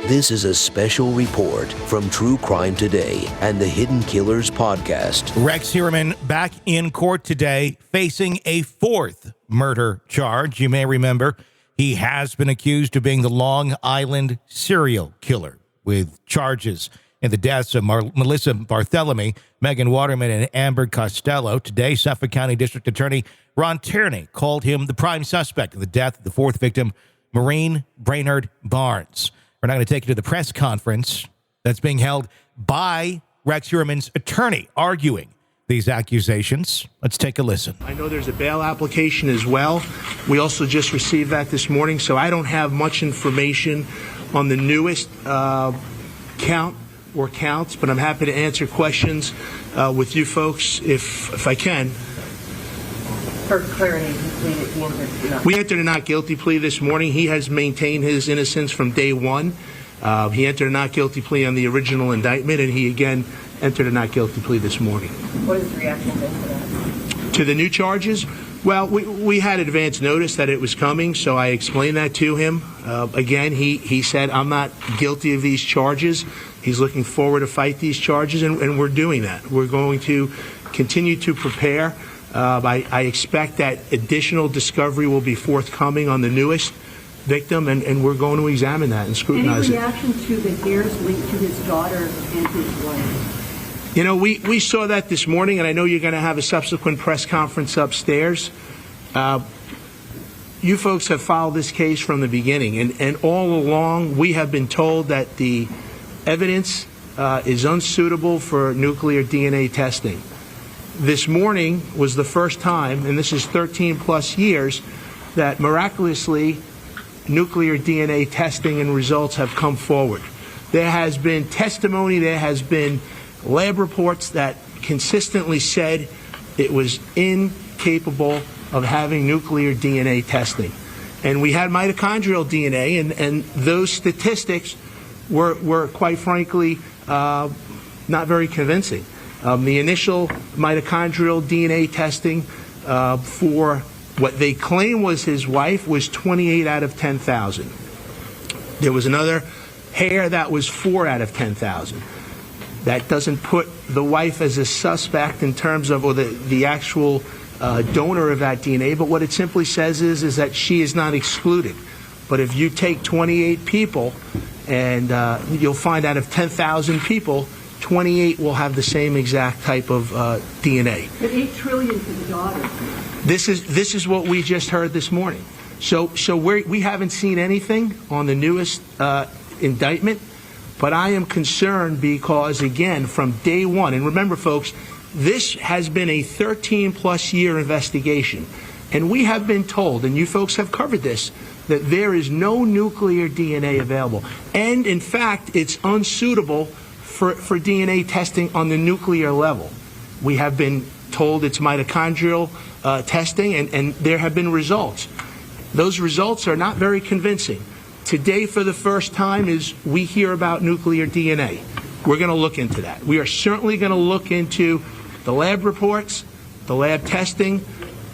This is a special report from True Crime Today and the Hidden Killers podcast. Rex Heuermann back in court today facing a fourth murder charge. You may remember he has been accused of being the Long Island serial killer with charges in the deaths of Melissa Barthelemy, Megan Waterman, and Amber Costello. Today, Suffolk County District Attorney Ron Tierney called him the prime suspect in the death of the fourth victim, Maureen Brainard-Barnes. We're now going to take you to the press conference that's being held by Rex Heuermann's attorney arguing these accusations. Let's take a listen. I know there's a bail application as well. We also just received that this morning, so I don't have much information on the newest count or counts, but I'm happy to answer questions with you folks if I can. For clarity, we entered a not guilty plea this morning. He has maintained his innocence from day one. He entered a not guilty plea on the original indictment, and he again entered a not guilty plea this morning. What is the reaction to that? To the new charges? Well, we had advance notice that it was coming, so I explained that to him. Again, he said, I'm not guilty of these charges. He's looking forward to fight these charges, and we're doing that. We're going to continue to prepare. I expect that additional discovery will be forthcoming on the newest victim, and we're going to examine that and scrutinize it. Any reaction to the hairs linked to his daughter and his wife? You know, we saw that this morning, and I know you're going to have a subsequent press conference upstairs. You folks have followed this case from the beginning, and all along we have been told that the evidence is unsuitable for nuclear DNA testing. This morning was the first time, and this is 13 plus years, that miraculously nuclear DNA testing and results have come forward. There has been testimony, there has been lab reports that consistently said it was incapable of having nuclear DNA testing. And we had mitochondrial DNA, and those statistics were quite frankly not very convincing. The initial mitochondrial DNA testing for what they claim was his wife was 28 out of 10,000. There was another hair that was 4 out of 10,000. That doesn't put the wife as a suspect in terms of, or the actual donor of that DNA, but what it simply says is that she is not excluded. But if you take 28 people, and you'll find out of 10,000 people, 28 will have the same exact type of DNA. But 8 trillion for the daughter. This is what we just heard this morning. So we haven't seen anything on the newest indictment, but I am concerned because, again, from day one, and remember, folks, this has been a 13-plus year investigation, and we have been told, and you folks have covered this, that there is no nuclear DNA available. And, in fact, it's unsuitable for DNA testing on the nuclear level. We have been told it's mitochondrial testing, and there have been results. Those results are not very convincing. Today, for the first time, is we hear about nuclear DNA. We're going to look into that. We are certainly going to look into the lab reports, the lab testing,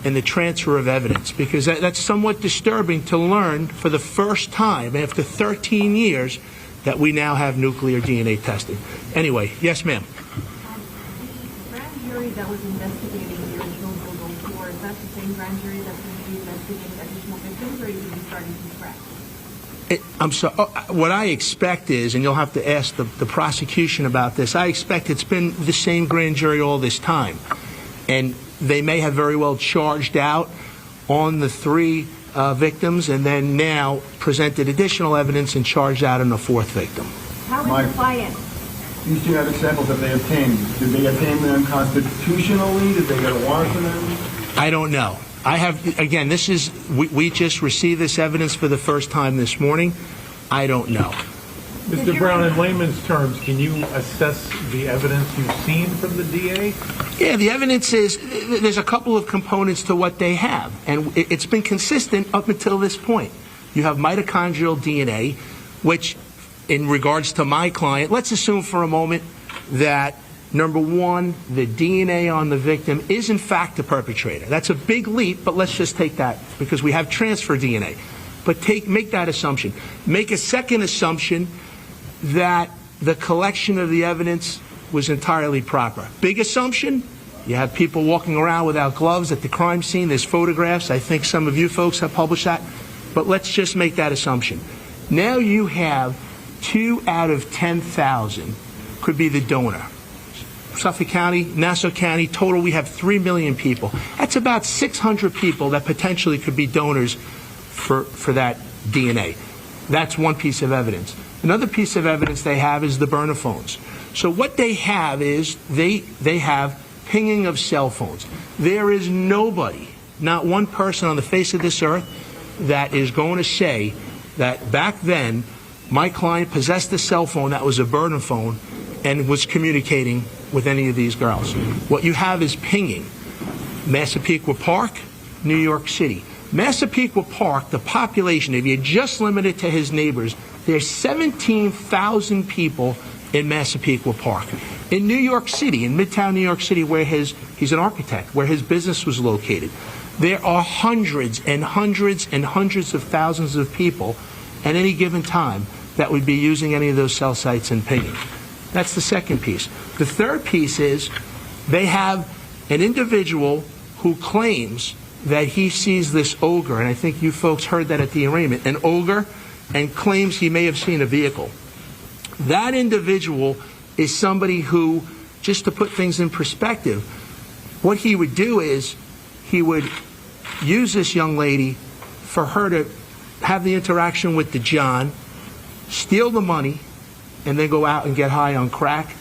and the transfer of evidence, because that's somewhat disturbing to learn for the first time after 13 years that we now have nuclear DNA testing. Anyway, yes, ma'am. The grand jury that was investigating the original Gilgo Beach, is that the same grand jury that's going to be investigating additional victims, or are you going to be starting from scratch? I'm sorry. What I expect is, and you'll have to ask the prosecution about this, I expect it's been the same grand jury all this time. And they may have very well charged out on the 3 victims and then now presented additional evidence and charged out on the 4th victim. How is the client? These 2 other samples that they obtained, did they obtain them constitutionally? Did they get a warrant for them? I don't know. I have, again, this is, we just received this evidence for the first time this morning. I don't know. Mr. Brown, in layman's terms, can you assess the evidence you've seen from the DA? Yeah, the evidence is, there's a couple of components to what they have, and it's been consistent up until this point. You have mitochondrial DNA, which, in regards to my client, let's assume for a moment that, number one, the DNA on the victim is in fact the perpetrator. That's a big leap, but let's just take that, because we have transfer DNA. But make that assumption. Make a second assumption that the collection of the evidence was entirely proper. Big assumption, you have people walking around without gloves at the crime scene. There's photographs. I think some of you folks have published that. But let's just make that assumption. Now you have 2 out of 10,000 could be the donor. Suffolk County, Nassau County, total we have 3 million people. That's about 600 people that potentially could be donors for that DNA. That's one piece of evidence. Another piece of evidence they have is the burner phones. So what they have is they have pinging of cell phones. There is nobody, not one person on the face of this earth, that is going to say that back then my client possessed a cell phone that was a burner phone and was communicating with any of these girls. What you have is pinging. Massapequa Park, New York City. Massapequa Park, the population, if you just limit it to his neighbors, there's 17,000 people in Massapequa Park. In New York City, in Midtown New York City, where he's an architect, where his business was located, there are hundreds and hundreds and hundreds of thousands of people at any given time that would be using any of those cell sites and pinging. That's the second piece. The third piece is they have an individual who claims that he sees this ogre, and I think you folks heard that at the arraignment, an ogre, and claims he may have seen a vehicle. That individual is somebody who, just to put things in perspective, what he would do is he would use this young lady for her to have the interaction with the John, steal the money, and then go out and get high on crack,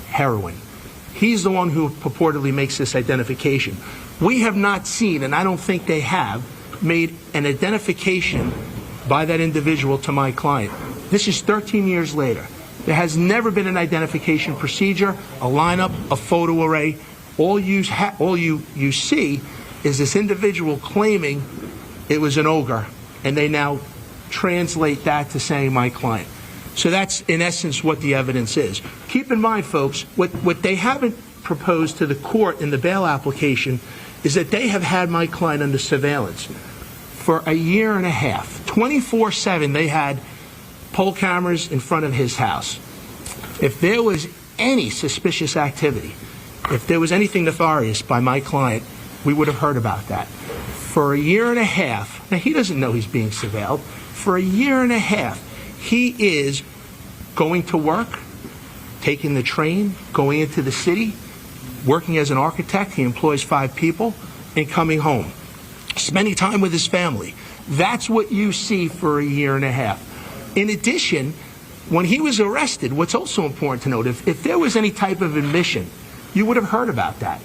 heroin. He's the one who purportedly makes this identification. We have not seen, and I don't think they have, made an identification by that individual to my client. This is 13 years later. There has never been an identification procedure, a lineup, a photo array. All you see is this individual claiming it was an ogre, and they now translate that to saying my client. So that's, in essence, what the evidence is. Keep in mind, folks, what they haven't proposed to the court in the bail application is that they have had my client under surveillance for a year and a half. 24/7, they had poll cameras in front of his house. If there was any suspicious activity, if there was anything nefarious by my client, we would have heard about that. For a year and a half, now he doesn't know he's being surveilled, for a year and a half, he is going to work, taking the train, going into the city, working as an architect. He employs 5 people, and coming home, spending time with his family. That's what you see for a year and a half. In addition, when he was arrested, what's also important to note, if there was any type of admission, you would have heard about that.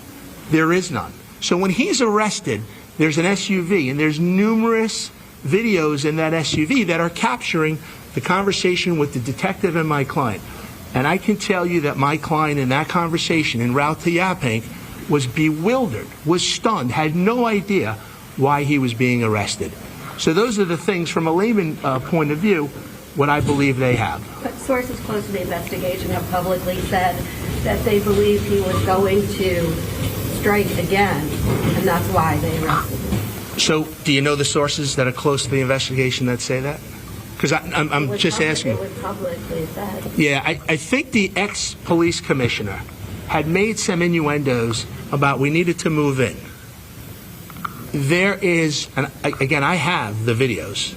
There is none. So when he's arrested, there's an SUV, and there's numerous videos in that SUV that are capturing the conversation with the detective and my client. And I can tell you that my client in that conversation en route to Yaphank was bewildered, was stunned, had no idea why he was being arrested. So those are the things, from a layman point of view, what I believe they have. But sources close to the investigation have publicly said that they believe he was going to strike again, and that's why they arrested him. So do you know the sources that are close to the investigation that say that? Because I'm just asking. It was publicly said. Yeah, I think the ex-police commissioner had made some innuendos about we needed to move in. There is, and again, I have the videos.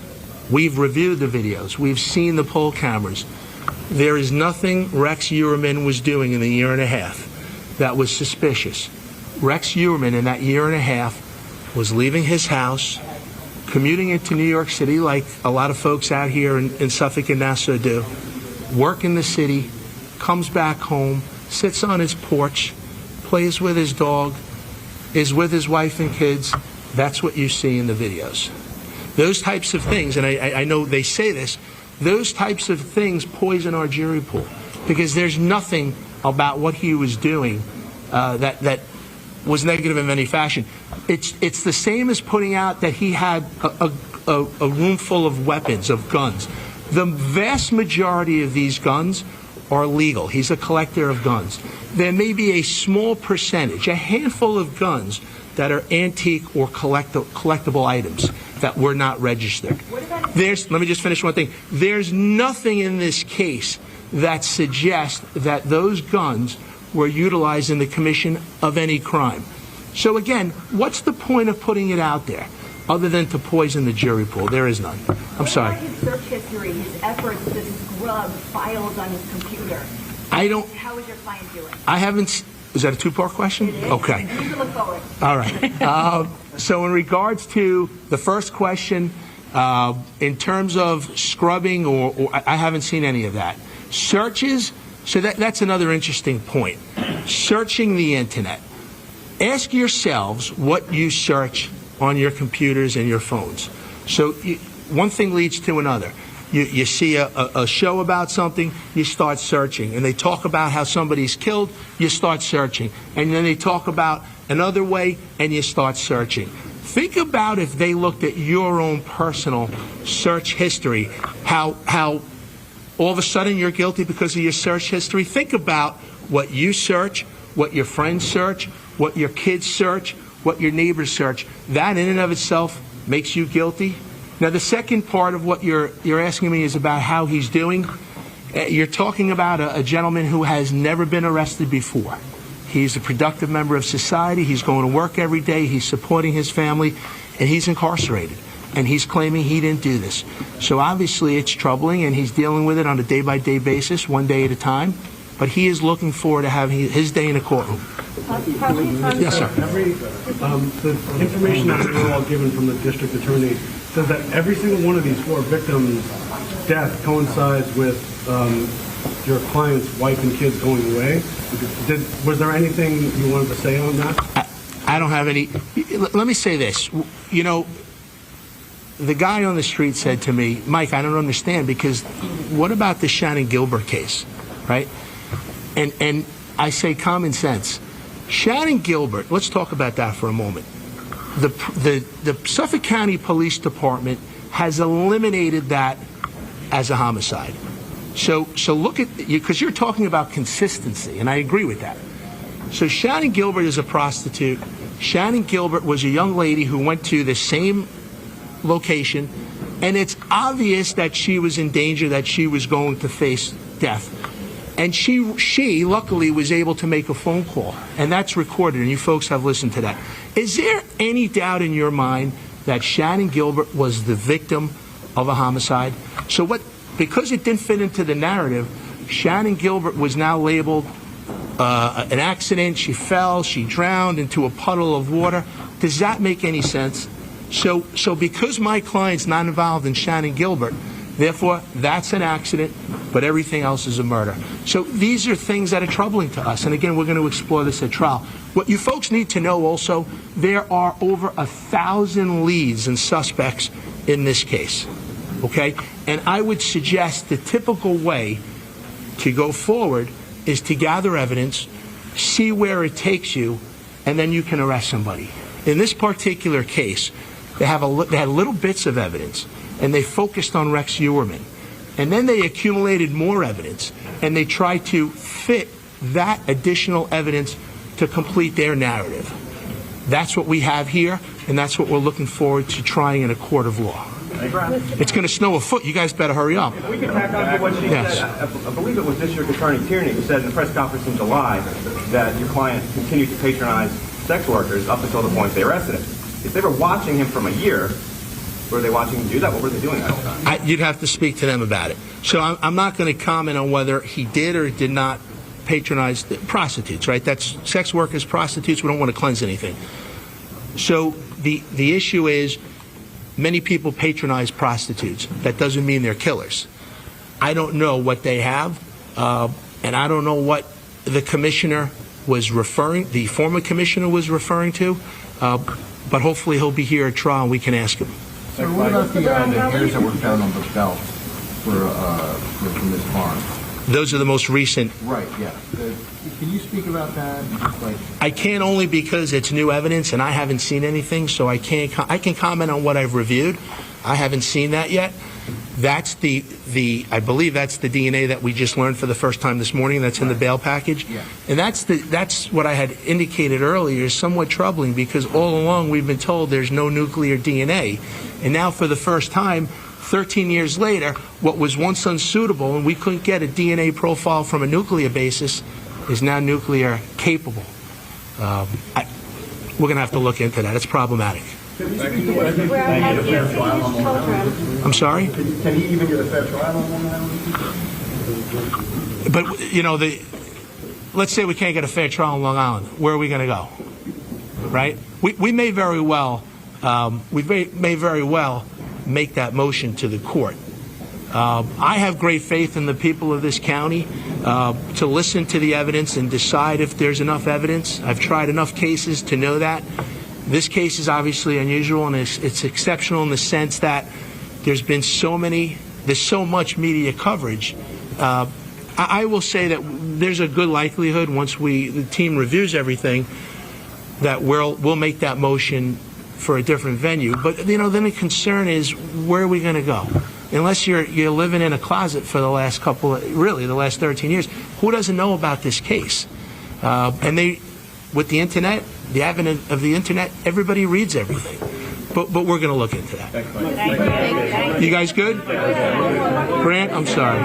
We've reviewed the videos. We've seen the poll cameras. There is nothing Rex Heuermann was doing in the year and a half that was suspicious. Rex Heuermann, in that year and a half, was leaving his house, commuting into New York City like a lot of folks out here in Suffolk and Nassau do, work in the city, comes back home, sits on his porch, plays with his dog, is with his wife and kids. That's what you see in the videos. Those types of things, and I know they say this, those types of things poison our jury pool, because there's nothing about what he was doing that was negative in any fashion. It's the same as putting out that he had a room full of weapons, of guns. The vast majority of these guns are legal. He's a collector of guns. There may be a small percentage, a handful of guns that are antique or collectible items that were not registered. Let me just finish one thing. There's nothing in this case that suggests that those guns were utilized in the commission of any crime. So again, what's the point of putting it out there other than to poison the jury pool? There is none. I'm sorry. What about his search history, his efforts to scrub files on his computer? How is your client doing? I haven't. Is that a two-part question? It is. Okay. You can look forward. All right. So in regards to the first question, in terms of scrubbing, or I haven't seen any of that. Searches, so that's another interesting point. Searching the internet. Ask yourselves what you search on your computers and your phones. So one thing leads to another. You see a show about something, you start searching. And they talk about how somebody's killed, you start searching. And then they talk about another way, and you start searching. Think about if they looked at your own personal search history, how all of a sudden you're guilty because of your search history. Think about what you search, what your friends search, what your kids search, what your neighbors search. That in and of itself makes you guilty. Now, the second part of what you're asking me is about how he's doing. You're talking about a gentleman who has never been arrested before. He's a productive member of society. He's going to work every day. He's supporting his family, and he's incarcerated. And he's claiming he didn't do this. So obviously it's troubling, and he's dealing with it on a day-by-day basis, one day at a time. But he is looking forward to having his day in a courtroom. Yes, sir. The information that we were all given from the district attorney says that every single one of these four victims' death coincides with your client's wife and kids going away. Was there anything you wanted to say on that? I don't have any. Let me say this. You know, the guy on the street said to me, Mike, I don't understand, because what about the Shannon Gilbert case, right? And I say common sense. Shannon Gilbert, let's talk about that for a moment. The Suffolk County Police Department has eliminated that as a homicide. So look at, because you're talking about consistency, and I agree with that. So Shannon Gilbert is a prostitute. Shannon Gilbert was a young lady who went to the same location, and it's obvious that she was in danger, that she was going to face death. And she luckily was able to make a phone call, and that's recorded, and you folks have listened to that. Is there any doubt in your mind that Shannon Gilbert was the victim of a homicide? So because it didn't fit into the narrative, Shannon Gilbert was now labeled an accident. She fell, she drowned into a puddle of water. Does that make any sense? So because my client's not involved in Shannon Gilbert, therefore, that's an accident, but everything else is a murder. So these are things that are troubling to us. And again, we're going to explore this at trial. What you folks need to know also, there are over 1,000 leads and suspects in this case. Okay? And I would suggest the typical way to go forward is to gather evidence, see where it takes you, and then you can arrest somebody. In this particular case, they had little bits of evidence, and they focused on Rex Heuermann. And then they accumulated more evidence, and they tried to fit that additional evidence to complete their narrative. That's what we have here, and that's what we're looking forward to trying in a court of law. It's going to snow a foot. You guys better hurry up. If we can tack on to what she said, I believe it was District Attorney Tierney who said in the press conference in July that your client continued to patronize sex workers up until the point they arrested him. If they were watching him from a year, were they watching him do that? What were they doing at the time? You'd have to speak to them about it. So I'm not going to comment on whether he did or did not patronize prostitutes, right? That's sex workers, prostitutes. We don't want to cleanse anything. So the issue is many people patronize prostitutes. That doesn't mean they're killers. I don't know what they have, and I don't know what the commissioner was the former commissioner was referring to, but hopefully he'll be here at trial and we can ask him. So what about the hairs that were found on the belt for Ms. Barnes? Those are the most recent. Right, yeah. Can you speak about that? I can't, only because it's new evidence and I haven't seen anything, so I can comment on what I've reviewed. I haven't seen that yet. That's I believe that's the DNA that we just learned for the first time this morning. That's in the bail package. Yeah. And that's what I had indicated earlier is somewhat troubling because all along we've been told there's no nuclear DNA. And now for the first time, 13 years later, what was once unsuitable and we couldn't get a DNA profile from a nuclear basis is now nuclear capable. We're going to have to look into that. It's problematic. I'm sorry? Can he even get a fair trial on that? But, let's say we can't get a fair trial in Long Island. Where are we going to go? Right? We may very well, make that motion to the court. I have great faith in the people of this county to listen to the evidence and decide if there's enough evidence. I've tried enough cases to know that. This case is obviously unusual and it's exceptional in the sense that there's so much media coverage. I will say that there's a good likelihood once the team reviews everything that we'll make that motion for a different venue. But then the concern is where are we going to go? Unless you're living in a closet for the last the last 13 years, who doesn't know about this case? With the internet, the advent of the internet, everybody reads everything. But we're going to look into that. You guys good? Grant, I'm sorry.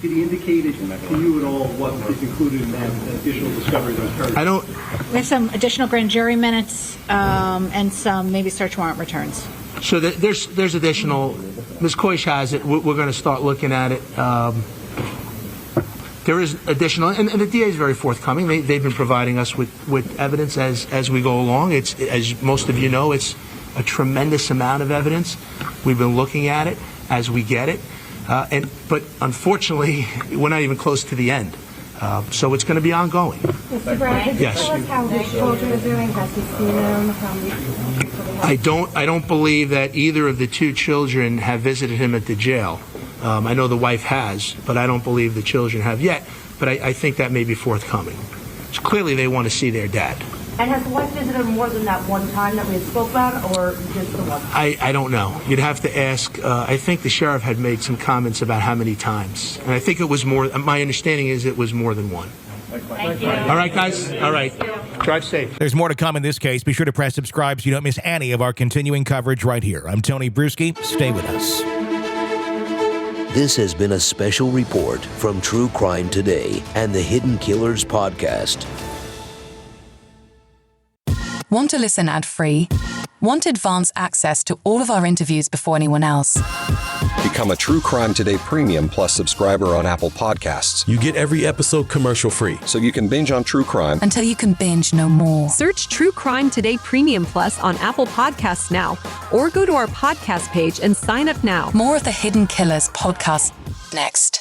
Did he indicate to you at all what is included in that additional discovery that occurred? I don't. We have some additional grand jury minutes and some maybe search warrant returns. So there's additional. Ms. Koish has it. We're going to start looking at it. There is additional, and the DA is very forthcoming. They've been providing us with evidence as we go along. It's, as most of you know, it's a tremendous amount of evidence. We've been looking at it as we get it. But unfortunately, we're not even close to the end. So it's going to be ongoing. Mr. Brown, could you tell us how his children are doing? Has he seen them? I don't believe that either of the two children have visited him at the jail. I know the wife has, but I don't believe the children have yet. But I think that may be forthcoming. So clearly they want to see their dad. And has the wife visited more than that one time that we had spoke about, or just the one? I don't know. You'd have to ask. I think the sheriff had made some comments about how many times. And I think it was more. My understanding is it was more than one. Thank you. All right, guys. All right. Drive safe. There's more to come in this case. Be sure to press subscribe so you don't miss any of our continuing coverage right here. I'm Tony Bruschi. Stay with us. This has been a special report from True Crime Today and the Hidden Killers podcast. Want to listen ad-free? Want advanced access to all of our interviews before anyone else? Become a True Crime Today Premium Plus subscriber on Apple Podcasts. You get every episode commercial-free. So you can binge on true crime until you can binge no more. Search True Crime Today Premium Plus on Apple Podcasts now, or go to our podcast page and sign up now. More of the Hidden Killers podcast next.